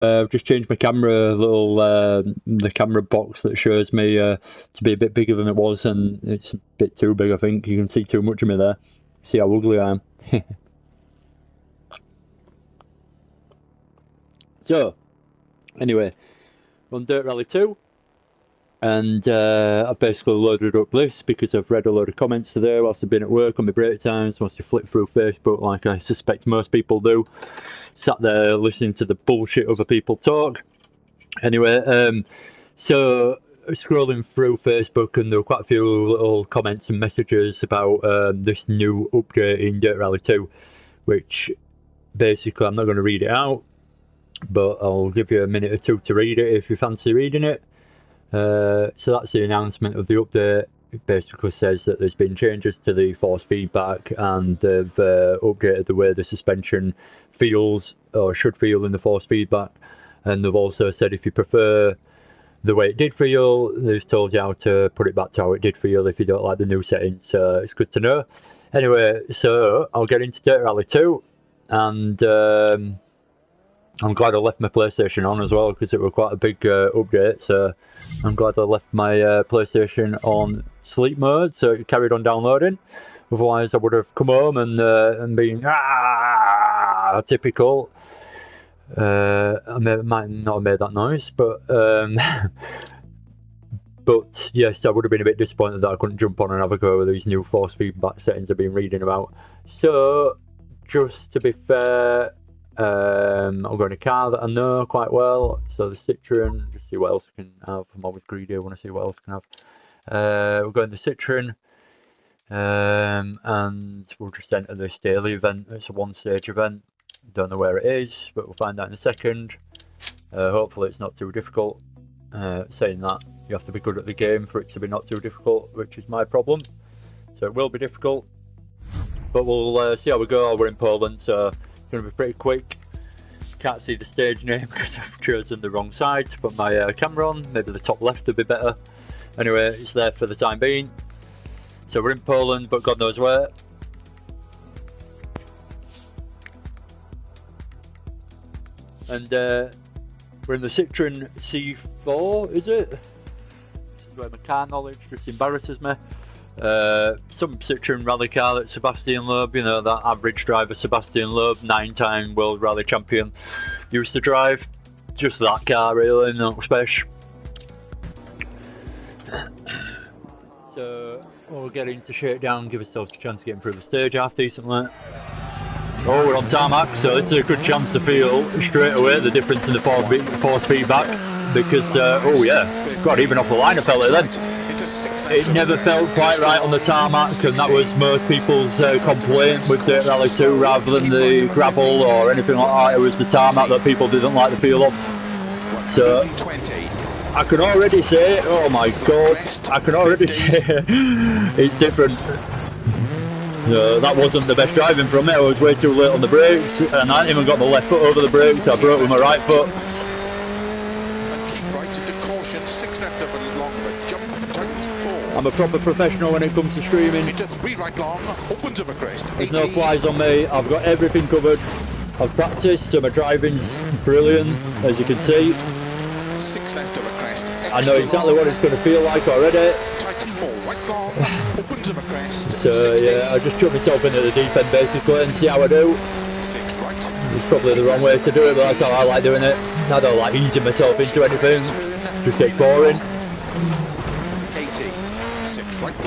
I've just changed my camera, the camera box that shows me to be a bit bigger than it was, and it's a bit too big. I think you can see too much of me there. See how ugly I am. So, anyway, on Dirt Rally 2, and I've basically loaded up this because I've read a load of comments today whilst I've been at work on my break times, whilst I flip through Facebook like I suspect most people do. Sat there listening to the bullshit other people talk. Anyway, so scrolling through Facebook, and there were quite a few little comments and messages about this new update in Dirt Rally 2, which basically I'm not going to read it out, but I'll give you a minute or two to read it if you fancy reading it. So that's the announcement of the update. It basically says that there's been changes to the force feedback, and they've updated the way the suspension feels or should feel in the force feedback. And they've also said if you prefer the way it did feel, they've told you how to put it back to how it did feel if you don't like the new settings. So it's good to know. Anyway, so I'll get into Dirt Rally 2, and I'm glad I left my PlayStation on as well because it was quite a big update. So I'm glad I left my PlayStation on sleep mode, so it carried on downloading. Otherwise, I would have come home and been typical. I might not have made that noise, but but yes, I would have been a bit disappointed that I couldn't jump on and have a go with these new force feedback settings I've been reading about. So, just to be fair, I'm going to a car that I know quite well, so the Citroen. Just see what else I can have. I'm always greedy, I want to see what else I can have. We're going to the Citroen, and we'll just enter this daily event. It's a one-stage event. Don't know where it is, but we'll find out in a second. Hopefully it's not too difficult. Saying that, you have to be good at the game for it to be not too difficult, which is my problem. So it will be difficult, but we'll see how we go. We're in Poland, so it's going to be pretty quick. Can't see the stage name because I've chosen the wrong side to put my camera on. Maybe the top left would be better. Anyway, it's there for the time being. So we're in Poland, but God knows where. And we're in the Citroen C4, is it? This is where my car knowledge just embarrasses me. Some Citroen rally car that Sebastian Loeb, you know, that average driver Sebastian Loeb, 9-time world rally champion, used to drive. Just that car really, not special. So we'll get into shakedown, give ourselves a chance to get through the stage half decently. Oh, we're on tarmac, so this is a good chance to feel straight away the difference in the force feedback, because, oh yeah, God, even off the line I felt it then. It never felt quite right on the tarmac, and that was most people's complaint with Dirt Rally 2, rather than the gravel or anything like that. It was the tarmac that people didn't like the feel of. So, I can already say, oh my God, I can already say it's different. That wasn't the best driving from me. I was way too late on the brakes, and I hadn't even got my left foot over the brakes. I broke with my right foot. I'm a proper professional when it comes to streaming. There's no flies on me. I've got everything covered. I've practiced, so my driving's brilliant, as you can see. I know exactly what it's going to feel like already. So yeah, I just chuck myself into the deep end basically and see how I do. It's probably the wrong way to do it, but that's how I like doing it. I don't like easing myself into anything, just gets boring.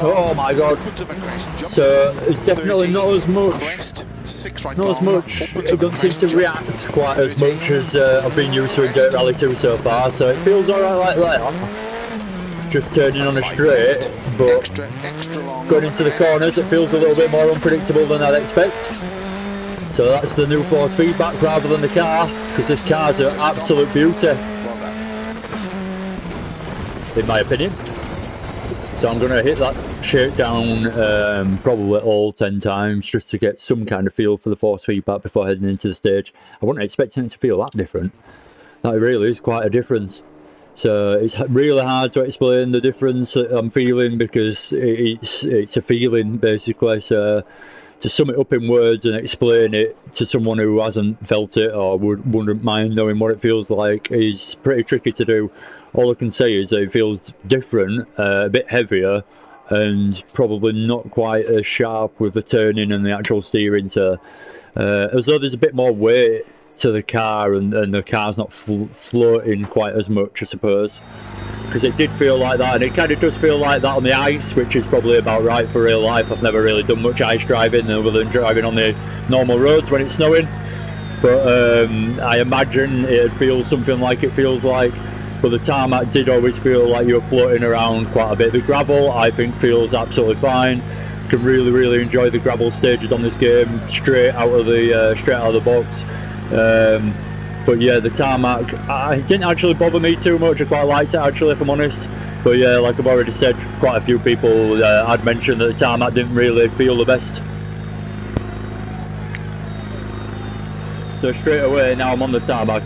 Oh my God. So it's definitely not as much. It doesn't seem to react quite as much as I've been used to in Dirt Rally 2 so far, so it feels alright like that. Just turning on a straight, but going into the corners it feels a little bit more unpredictable than I'd expect. So that's the new force feedback rather than the car, because this car's an absolute beauty, in my opinion. So I'm going to hit that shakedown probably all 10 times just to get some kind of feel for the force feedback before heading into the stage. I wasn't expecting it to feel that different. That really is quite a difference. So it's really hard to explain the difference that I'm feeling, because it's a feeling basically. So to sum it up in words and explain it to someone who hasn't felt it or wouldn't mind knowing what it feels like is pretty tricky to do. All I can say is that it feels different, a bit heavier, and probably not quite as sharp with the turning and the actual steering, so as though there's a bit more weight to the car, and the car's not floating quite as much, I suppose, because it did feel like that, and it kind of does feel like that on the ice, which is probably about right for real life. I've never really done much ice driving other than driving on the normal roads when it's snowing, but I imagine it'd feel something like it feels like. But the tarmac did always feel like you were floating around quite a bit. The gravel, I think, feels absolutely fine. Can really enjoy the gravel stages on this game straight out of the box. But yeah, the tarmac, it didn't actually bother me too much. I quite liked it actually, if I'm honest. But yeah, like I've already said, quite a few people had mentioned that the tarmac didn't really feel the best. So straight away, now I'm on the tarmac,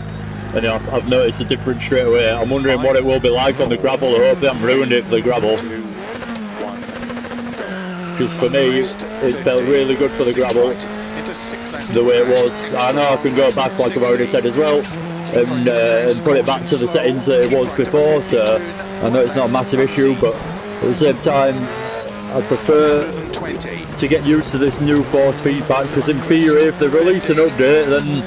and I've noticed the difference straight away. I'm wondering what it will be like on the gravel. I hope they haven't ruined it for the gravel. Because for me, it felt really good for the gravel, the way it was. I know I can go back, like I've already said as well, and put it back to the settings that it was before, so I know it's not a massive issue, but at the same time, I prefer to get used to this new force feedback, because in theory, if they release an update, then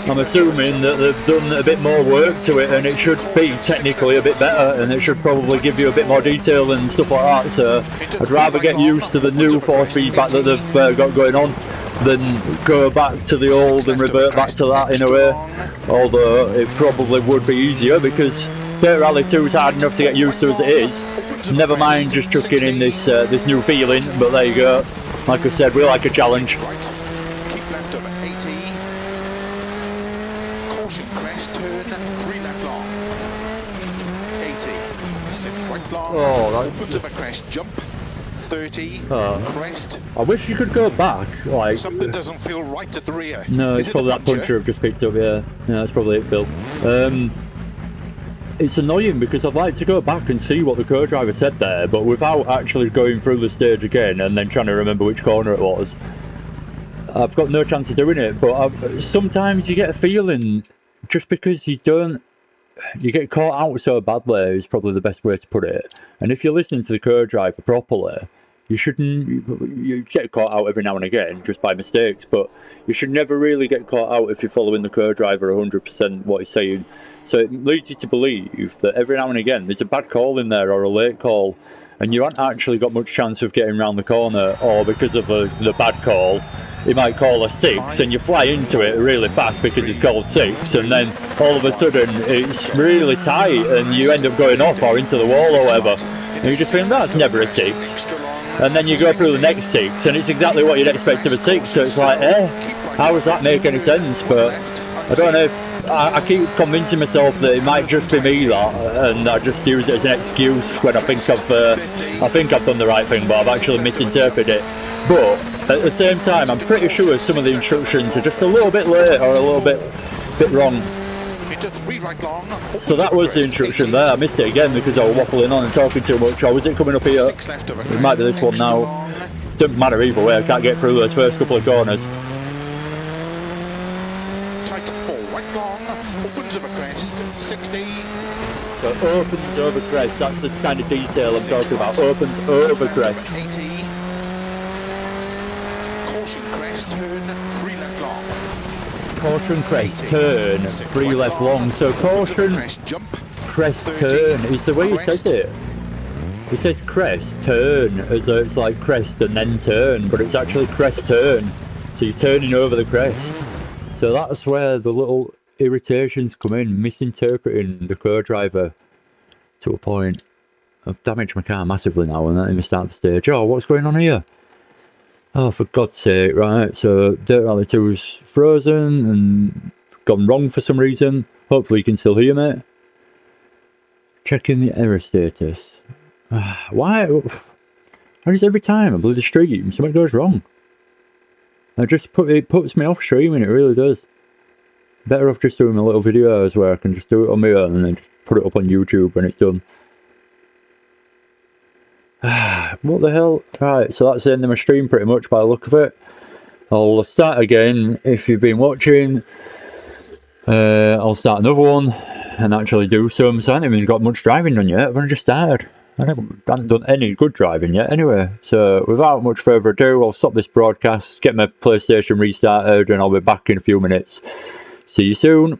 I'm assuming that they've done a bit more work to it, and it should be technically a bit better, and it should probably give you a bit more detail and stuff like that. So I'd rather get used to the new force feedback that they've got going on than go back to the old and revert back to that in a way. Although it probably would be easier, because Dirt Rally 2 is hard enough to get used to as it is. Never mind just chucking in this this new feeling. But there you go. Like I said, we like a challenge. Keep left of 80. Caution crest, turn 3 left long. 80. Sit right long. Oh, opens up a crest, jump. 30. Crest. I wish you could go back. Like something doesn't feel right at the rear. No, it's probably that puncher I've just picked up. Yeah, that's probably it, Phil. It's annoying because I'd like to go back and see what the co-driver said there, but without actually going through the stage again and then trying to remember which corner it was, I've got no chance of doing it. But sometimes you get a feeling, just because you get caught out so badly is probably the best way to put it. And if you're listening to the co-driver properly, you get caught out every now and again just by mistakes, but you should never really get caught out if you're following the co-driver 100% what he's saying. So it leads you to believe that every now and again there's a bad call in there or a late call, and you haven't actually got much chance of getting around the corner, or because of the bad call, he might call a 6 and you fly into it really fast because it's called 6, and then all of a sudden it's really tight and you end up going off or into the wall or whatever, and you just think that's never a 6, and then you go through the next 6 and it's exactly what you'd expect of a 6, so it's like, how does that make any sense? But I don't know if I keep convincing myself that it might just be me and I just use it as an excuse when I think I've done the right thing, but I've actually misinterpreted it. But at the same time, I'm pretty sure some of the instructions are just a little bit late or a little bit wrong. So that was the instruction there. I missed it again because I was waffling on and talking too much. Or was it coming up here? It might be this one now. Doesn't matter either way, I can't get through those first couple of corners. Opens over crest, 60. So opens over crest, that's the kind of detail I'm talking about. Opens over crest. 80. Caution crest, turn 3 left long. Caution crest, turn 3 left long. So caution crest, turn is the way he says it. He says crest, turn, as though it's like crest and then turn, but it's actually crest, turn. So you're turning over the crest. So that's where the little irritations come in, misinterpreting the co-driver to a point. I've damaged my car massively now and not even start the stage. Oh, what's going on here? Oh, for God's sake, right. So Dirt Rally 2's frozen and gone wrong for some reason. Hopefully you can still hear me. Checking the error status. Why? Why is every time I bloody stream something goes wrong? It puts me off streaming, it really does. Better off just doing my little videos where I can just do it on my own and then just put it up on YouTube when it's done. What the hell? Right, so that's the end of my stream pretty much by the look of it. I'll start again if you've been watching. I'll start another one and actually do some. So I haven't even got much driving done yet. I've only just started. I haven't done any good driving yet anyway. So without much further ado, I'll stop this broadcast, get my PlayStation restarted, and I'll be back in a few minutes. See you soon.